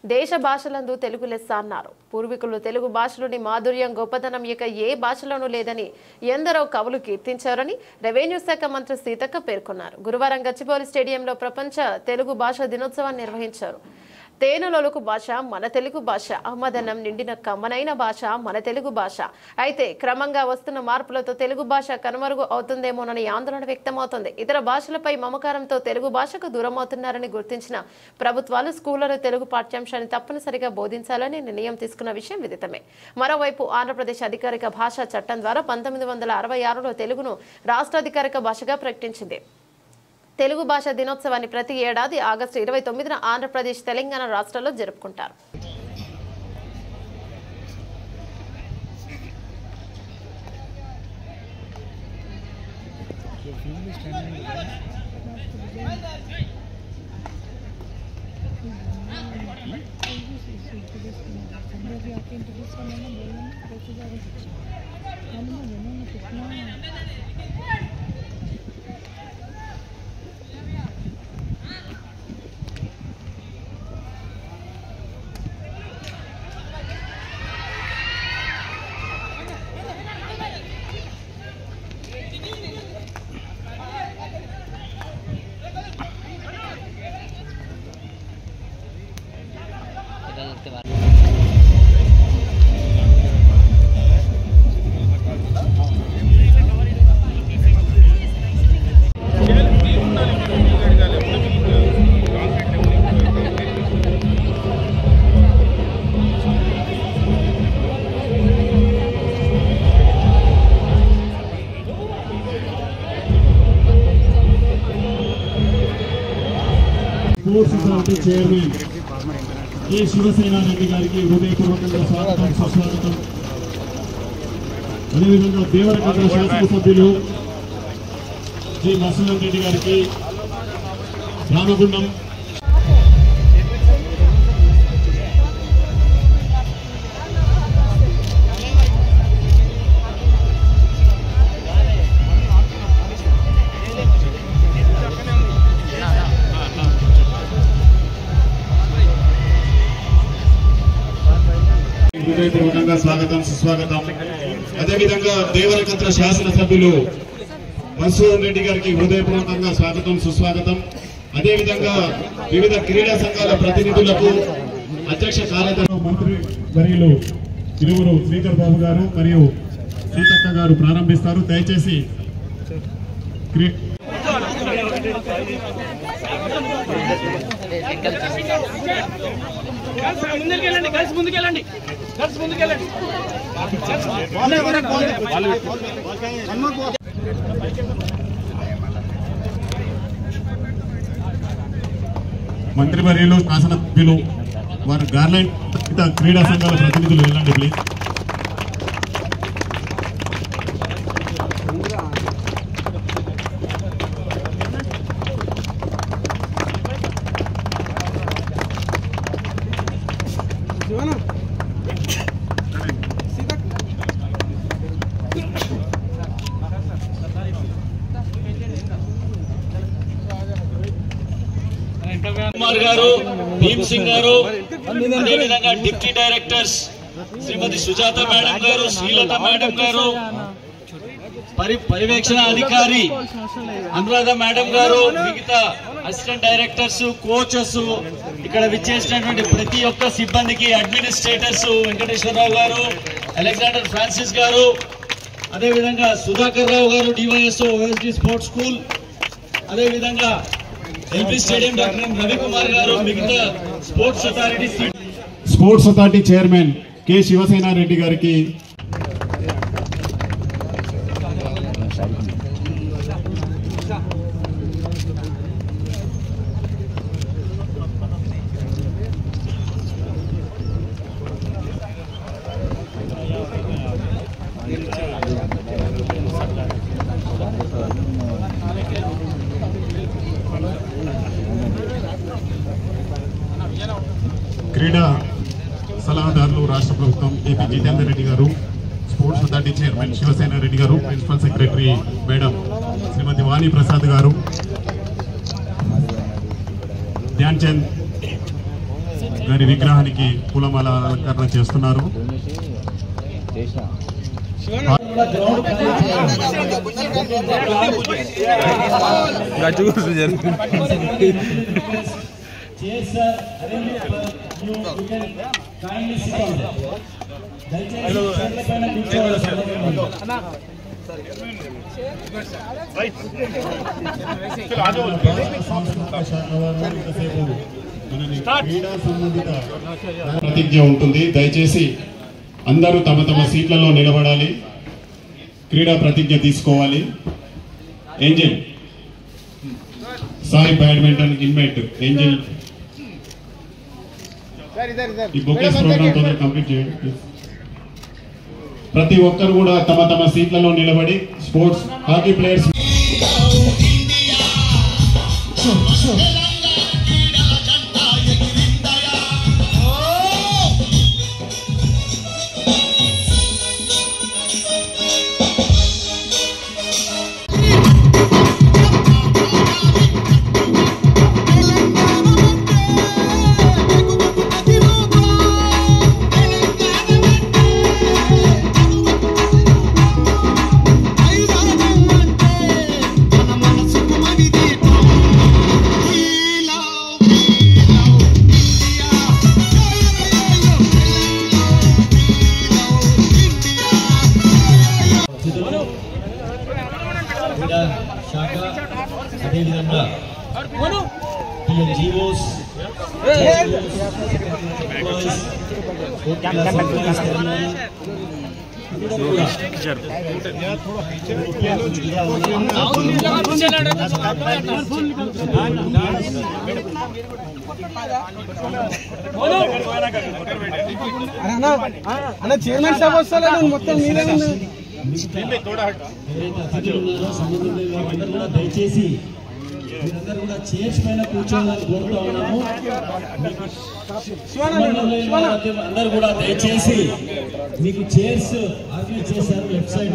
దేశ భాషలందు తెలుగు లెస్స అన్నారు. పూర్వీకులు తెలుగు భాషలోని మాధుర్యం గొప్పతనం ఇక ఏ భాషలోనూ లేదని ఎందరో కవులు కీర్తించారని రెవెన్యూ శాఖ మంత్రి సీతక్క పేర్కొన్నారు. గురువారం గచ్చిబౌలి స్టేడియంలో ప్రపంచ తెలుగు భాష దినోత్సవాన్ని నిర్వహించారు. తేనెలొలుకు భాష మన తెలుగు భాష, అమ్మదనం నిండిన కమ్మనైన భాష మన తెలుగు భాష. అయితే క్రమంగా వస్తున్న మార్పులతో తెలుగు భాష కనుమరుగు అవుతుందేమోనని ఆందోళన వ్యక్తమవుతుంది. ఇతర భాషలపై మమకారంతో తెలుగు భాషకు దూరం అవుతున్నారని గుర్తించిన ప్రభుత్వాలు స్కూళ్లలో తెలుగు పాఠ్యాంశాన్ని తప్పనిసరిగా బోధించాలని నిర్ణయం తీసుకున్న విషయం విదితమే. మరోవైపు ఆంధ్రప్రదేశ్ అధికారిక భాషా చట్టం ద్వారా 1966లో తెలుగును రాష్ట్ర అధికారిక భాషగా ప్రకటించింది. తెలుగు భాష దినోత్సవాన్ని ప్రతి ఏడాది ఆగస్టు 29న ఆంధ్రప్రదేశ్, తెలంగాణ రాష్ట్రాల్లో జరుపుకుంటారు. Sports authority chairman K Shivasena Reddy గారికి హృదయపూర్వకంగా స్వాగతం, సుస్వాగతం. అదేవిధంగా దేవరకద్ర శాసనసభ్యులు జి మసూదన్ రెడ్డి గారికి రామగుండం హృదయపూర్వకంగా స్వాగతం, సుస్వాగతం. అదేవిధంగా దేవరకద్ర శాసనసభ్యులు మసూదన్ రెడ్డి గారికి హృదయపూర్వకంగా స్వాగతం, సుస్వాగతం. అదేవిధంగా వివిధ క్రీడా సంఘాల ప్రతినిధులకు అధ్యక్ష కార్యదర్శి మంత్రి వర్యులు ఇరువురు శ్రీకర్ బాబు గారు మరియు సీతక్క గారు ప్రారంభిస్తారు. దయచేసి ముందుకెళ్ళండి. మంత్రివర్యులు, శాసనసభ్యులు, వారి గార్లెండ్ క్రీడా సంఘాల ప్రతినిధులు వెళ్ళండి ప్లీజ్. కుమార్ గారు, భీమ్ సింగ్ గారు, అదేవిధంగా డిప్యూటీ డైరెక్టర్స్ శ్రీమతి సుజాత మేడం గారు, శ్రీలత మేడం గారు, పర్యవేక్షణ అధికారి అనురాధ మేడం గారు, మిగతా అసిస్టెంట్ డైరెక్టర్స్, కోచెస్, ఇక్కడ విచ్చేసినటువంటి ప్రతి ఒక్క సిబ్బందికి, అడ్మినిస్ట్రేటర్స్ వెంకటేశ్వరరావు గారు, అలెగ్జాండర్ ఫ్రాన్సిస్ గారు, అదేవిధంగా సుధాకర్ రావు గారు, డివైఎస్ఓ ఓఎస్డి స్పోర్ట్స్ స్కూల్, అదేవిధంగా LP stadium doctor M Ravikumar గారు, మిగతా sports authority chairman K Shivasena Reddy గారికి క్రీడా సలహాదారులు రాష్ట్ర ప్రభుత్వం ఏపీ జితేందర్ రెడ్డి గారు, sports authority chairman Shivasena Reddy గారు, principal secretary madam Shrimati Vani Prasad గారు, ధ్యాన్ చంద్ గారి విగ్రహానికి పూలమాల అలంకరణ చేస్తున్నారు. ప్రతిజ్ఞ ఉంటుంది. దయచేసి అందరూ తమ తమ సీట్లలో నిలబడాలి. క్రీడా ప్రతిజ్ఞ తీసుకోవాలి. Angel Sai badminton inmate Angel ఈ బొకేస్ ప్రోగ్రామ్ తొందరగా కంప్లీట్ చేయండి. ప్రతి ఒక్కరు కూడా తమ తమ సీట్లలో నిలబడి స్పోర్ట్స్ హాకీ ప్లేయర్స్ శాఖ అదేవిధంగా జీవోస్ చైర్మన్ సాబ్ వస్తలేదు మొత్తం మీరే దయచేసి మీరందరూ కూడా చైర్స్ పైన కూర్చోవాలని కోరుతా ఉన్నాము. అందరూ కూడా దయచేసి మీకు చైర్స్ ఆర్గనైజ్ చేశారు లెఫ్ట్ సైడ్.